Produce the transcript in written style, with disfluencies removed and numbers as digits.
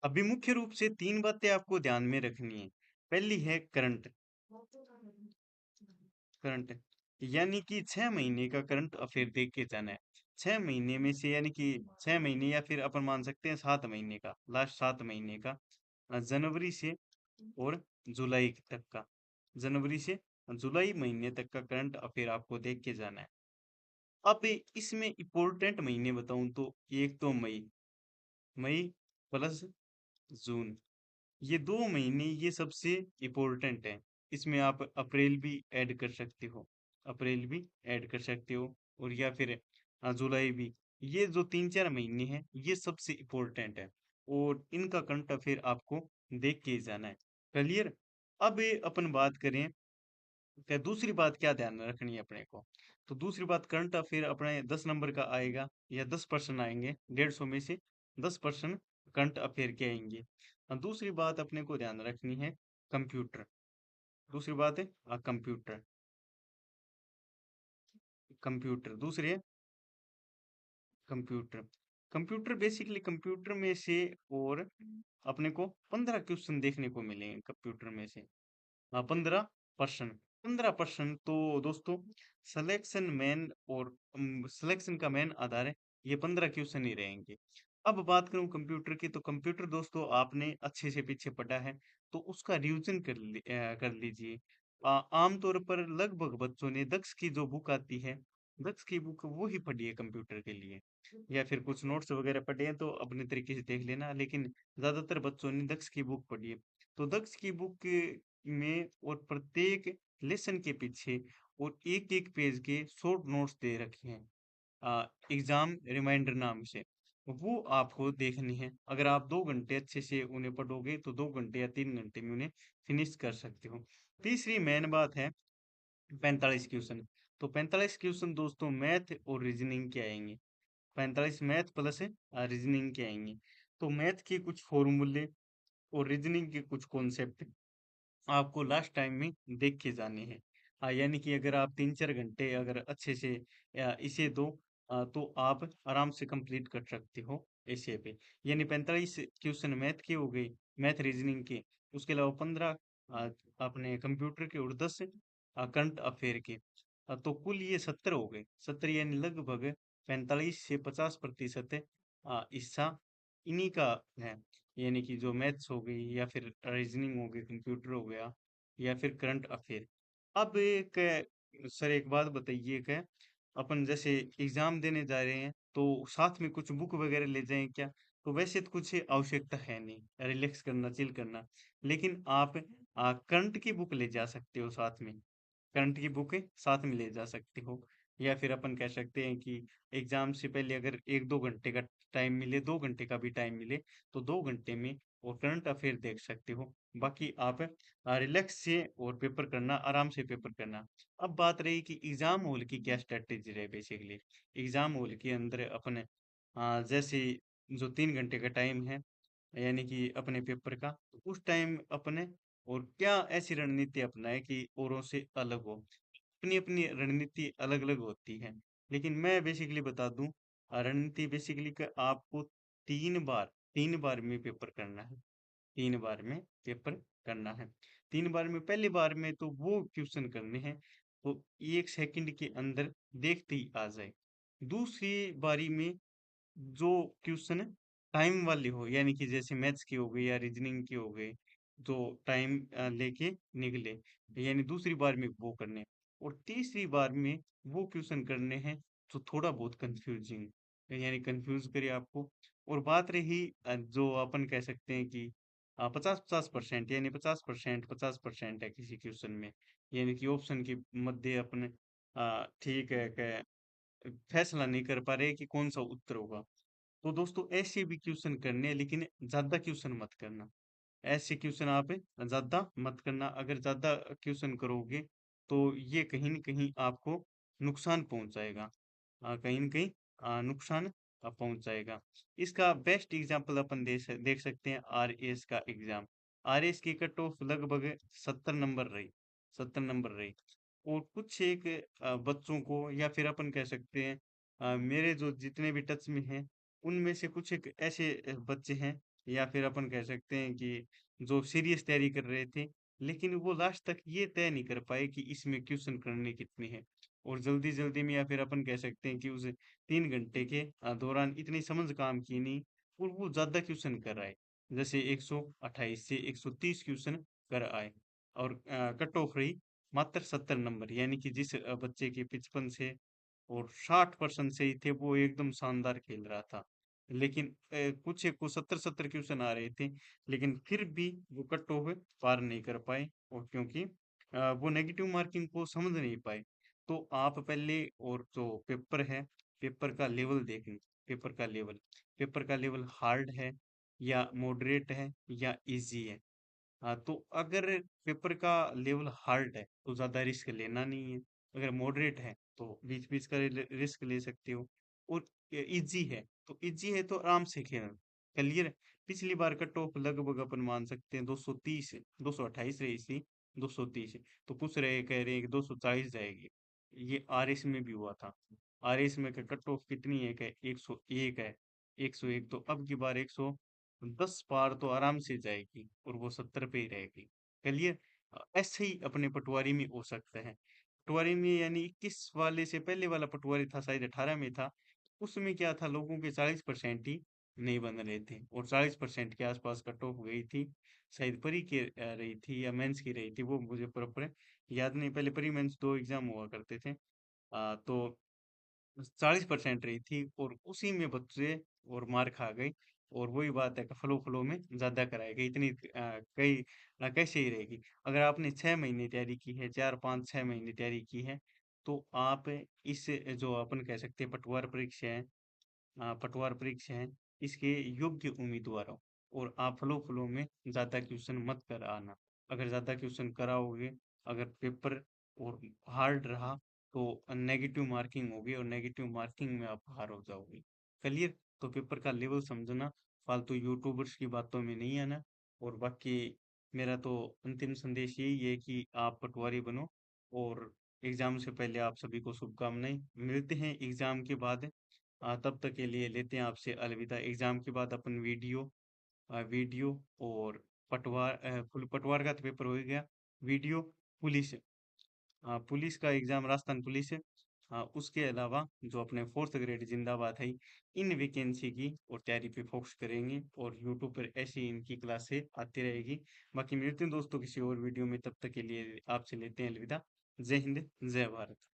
अभी मुख्य रूप से 3 बातें आपको ध्यान में रखनी है। पहली है करंट, करंट यानी कि 6 महीने का करंट अफेयर देख के जाना है। 6 महीने में से यानी कि 6 महीने या फिर अपन मान सकते हैं 7 महीने का, लास्ट 7 महीने का जनवरी से और जुलाई तक का, जनवरी से जुलाई महीने तक का करंट अफेयर आपको देख के जाना है। अब इसमें इम्पोर्टेंट महीने बताऊं तो एक तो मई, मई प्लस जून, ये 2 महीने ये सबसे इम्पोर्टेंट है। इसमें आप अप्रैल भी ऐड कर सकते हो, अप्रैल भी ऐड कर सकते हो, और या फिर जुलाई भी। ये जो 3-4 महीने हैं ये सबसे इम्पोर्टेंट है और इनका करंट अफेयर आपको देख के ही जाना है। क्लियर? अब अपन बात करें क्या दूसरी बात क्या ध्यान में रखनी है अपने को। तो दूसरी बात करंट अफेयर अपने 10 नंबर का आएगा या 10% आएंगे 150 में से 10% करंट अफेयर के आएंगे। दूसरी बात अपने को ध्यान रखनी है कंप्यूटर। दूसरी बात है कंप्यूटर, कंप्यूटर दूसरी है कंप्यूटर। कंप्यूटर बेसिकली कंप्यूटर में से और अपने को 15 क्वेश्चन देखने को मिलेंगे कंप्यूटर में से। हाँ, 15%, 15% तो दोस्तों सिलेक्शन मेन और सिलेक्शन का मेन आधार है, ये 15 क्वेश्चन ही रहेंगे। अब बात करूं कंप्यूटर की, तो कंप्यूटर दोस्तों आपने अच्छे से पीछे पढ़ा है तो उसका रिवीजन कर लीजिए। आमतौर पर लगभग बच्चों ने दक्ष की जो बुक आती है, दक्ष की बुक वो ही पढ़ी है कंप्यूटर के लिए, या फिर कुछ नोट्स वगैरह पढ़े हैं तो अपने तरीके से देख लेना, लेकिन ज्यादातर बच्चों ने दक्ष की बुक पढ़ी है। तो दक्ष की बुक में और प्रत्येक लेसन के पीछे और एक एक पेज के शॉर्ट नोट्स दे रखे हैं एग्जाम रिमाइंडर नाम से, वो आपको देखनी है। अगर आप 2 घंटे अच्छे से उन्हें पढ़ोगे तो 2 घंटे या 3 घंटे में उन्हें फिनिश कर सकते हो। तीसरी मेन बात है 45 क्वेश्चन। तो 45 क्वेश्चन दोस्तों मैथ और रीजनिंग के आएंगे, 45 मैथ प्लस रीजनिंग के आएंगे। तो मैथ के कुछ फॉर्मूले और रीजनिंग के कुछ कॉन्सेप्ट आपको लास्ट टाइम में देख के जाने हैं। यानी कि अगर आप 3-4 घंटे अगर अच्छे से इसे दो तो आप आराम से कंप्लीट कर सकते हो ऐसे पे। यानी 45 क्वेश्चन मैथ के हो गए, मैथ रीजनिंग के, उसके अलावा 15 अपने कंप्यूटर के और 10 करंट अफेयर के। तो कुल ये 70 हो गए, 70 यानी लगभग 45 से 50% हिस्सा इन्हीं का है। यानी कि जो मैथ्स हो गई या फिर रीजनिंग हो गई, कंप्यूटर हो गया या फिर करंट अफेयर। अब एक सर एक बात बताइए क्या, अपन जैसे एग्जाम देने जा रहे हैं तो साथ में कुछ बुक वगैरह ले जाएं क्या? तो वैसे तो कुछ आवश्यकता है नहीं, रिलैक्स करना, चिल करना, लेकिन आप करंट की बुक ले जा सकते हो साथ में, करंट की बुकें साथ में ले जा सकते हो। या फिर अपन कह सकते हैं कि एग्जाम से पहले अगर 1-2 घंटे का टाइम मिले, 2 घंटे का भी टाइम मिले, तो 2 घंटे में वो करंट अफेयर देख सकते हो। बाकी आप रिलैक्स से और पेपर करना, आराम से पेपर करना। अब बात रही कि एग्जाम हॉल की क्या स्ट्रेटेजी रहे बेसिकली। एग्जाम हॉल के अंदर अपने जैसे जो 3 घंटे का टाइम है यानी कि अपने पेपर का, तो उस टाइम अपने और क्या ऐसी रणनीति अपनाए कि औरों से अलग हो। अपनी अपनी रणनीति अलग अलग होती है, लेकिन मैं बेसिकली बता दूं रणनीति बेसिकली का आपको 3 बार, 3 बार में पेपर करना है, 3 बार में पेपर करना है। 3 बार में पहली बार में तो वो क्वेश्चन करने हैं तो 1 सेकंड के अंदर देखते ही आ जाए। दूसरी बारी में जो क्वेश्चन टाइम वाले हो, यानी कि जैसे मैथ्स की हो गई या रीजनिंग की हो गई, तो टाइम लेके निकले, यानी दूसरी बार में वो करने हैं। और तीसरी बार में वो क्वेश्चन करने हैं जो थोड़ा बहुत कंफ्यूजिंग, यानी कंफ्यूज करे आपको। और बात रही जो अपन कह सकते हैं कि 50-50%, यानी 50% है किसी क्वेश्चन में, यानी कि ऑप्शन के मध्य अपन ठीक है फैसला नहीं कर पा रहे कि कौन सा उत्तर होगा। तो दोस्तों ऐसे भी क्वेश्चन करने हैं, लेकिन ज्यादा क्वेश्चन मत करना। ऐसे क्वेश्चन आप ज्यादा मत करना, अगर ज्यादा क्वेश्चन करोगे तो ये कहीं न कहीं आपको नुकसान पहुंचाएगा, कहीं न कहीं नुकसान पहुंचाएगा। इसका बेस्ट एग्जांपल अपन देख सकते हैं आरएस का एग्जाम। आरएस की कट ऑफ लगभग 70 नंबर रही, 70 नंबर रही। और कुछ एक बच्चों को या फिर अपन कह सकते हैं मेरे जो जितने भी टच में हैं उनमें से कुछ एक ऐसे बच्चे हैं या फिर अपन कह सकते हैं कि जो सीरियस तैयारी कर रहे थे, लेकिन वो लास्ट तक ये तय नहीं कर पाए कि इसमें क्वेश्चन करने कितने हैं। और जल्दी-जल्दी में या फिर अपन कह सकते हैं कि उस 3 घंटे के दौरान इतनी समझ काम की नहीं और वो ज़्यादा क्वेश्चन कर आए। जैसे 128 से 130 क्वेश्चन कर आए और कट ऑफ रही मात्र 70 नंबर, यानी कि जिस बच्चे के 55 से और 60% सही थे, वो एकदम शानदार खेल रहा था। लेकिन कुछ एक को 70-70 क्वेश्चन आ रहे थे, लेकिन फिर भी वो कट ऑफ पार नहीं कर पाए, और क्योंकि वो नेगेटिव मार्किंग को समझ नहीं पाए। तो आप पहले और जो पेपर है, पेपर का लेवल देखें, पेपर का लेवल, पेपर का लेवल हार्ड है या मॉडरेट है या इजी है। हाँ, तो अगर पेपर का लेवल हार्ड है तो ज़्यादा रिस्क लेना नहीं है। अगर मॉडरेट है तो बीच-बीच का रिस्क ले सकते हो। और इजी है तो आराम से खेलना। क्लियर। पिछली बार कट ऑफ लगभग अपन मान सकते हैं 230 है, 228 रही थी, 230 है। तो कुछ रहे कह रहे हैं कि 240 जाएगी। ये आरएस में भी हुआ था। आरएस में कट ऑफ कितनी है, क्या 101 है। 101 तो अब की बार 110 पार तो आराम से जाएगी और वो 70 पे ही रहेगी। क्लियर। ऐसे ही अपने पटवारी में हो सकता है। पटवारी में यानी 21 वाले से पहले वाला पटवारी था, शायद 18 में था। उसमें क्या था, लोगों के 40% ही नहीं बन रहे थे और 40% के आसपास कट ऑफ गई थी। शायद परी की रही थी या मेंस की रही थी, वो मुझे प्रॉपर याद नहीं। पहले परी मेंस दो एग्जाम हुआ करते थे। तो 40% रही थी और उसी में बच्चे और मार खा गई। और वही बात है कि फ्लो फ्लो में ज्यादा कराएगी इतनी कई कैसे ही रहेगी। अगर आपने 6 महीने तैयारी की है, 4 5 6 महीने तैयारी की है, तो आप इस जो अपन कह सकते हैं पटवार परीक्षा है, पटवार परीक्षा है, इसके योग्य उम्मीदवार हो। और आप फ्लो फ्लो में ज्यादा क्वेश्चन मत कर आना। अगर ज्यादा क्वेश्चन कराओगे, अगर पेपर और हार्ड रहा, तो नेगेटिव मार्किंग होगी और नेगेटिव मार्किंग में आप हार हो जाओगे। क्लियर। तो पेपर का लेवल समझना, फालतू यूट्यूबर्स की बातों में नहीं आना। और बाकी मेरा तो अंतिम संदेश यही है कि आप पटवारी बनो। और एग्जाम से पहले आप सभी को शुभकामनाएं। मिलते हैं एग्जाम के बाद। तब तक के लिए लेते हैं आपसे अलविदा। एग्जाम के बाद अपन वीडियो और पटवार का तो पेपर हो ही गया। वीडियो, पुलिस, पुलिस का एग्जाम, राजस्थान पुलिस है। उसके अलावा जो अपने फोर्थ ग्रेड जिंदाबाद है, इन वैकेंसी की और तैयारी पे फोकस करेंगे और यूट्यूब पर ऐसी इनकी क्लासें आती रहेगी। बाकी मिलते हैं दोस्तों किसी और वीडियो में, तब तक के लिए आपसे लेते हैं अलविदा। जय हिंद, जय भारत।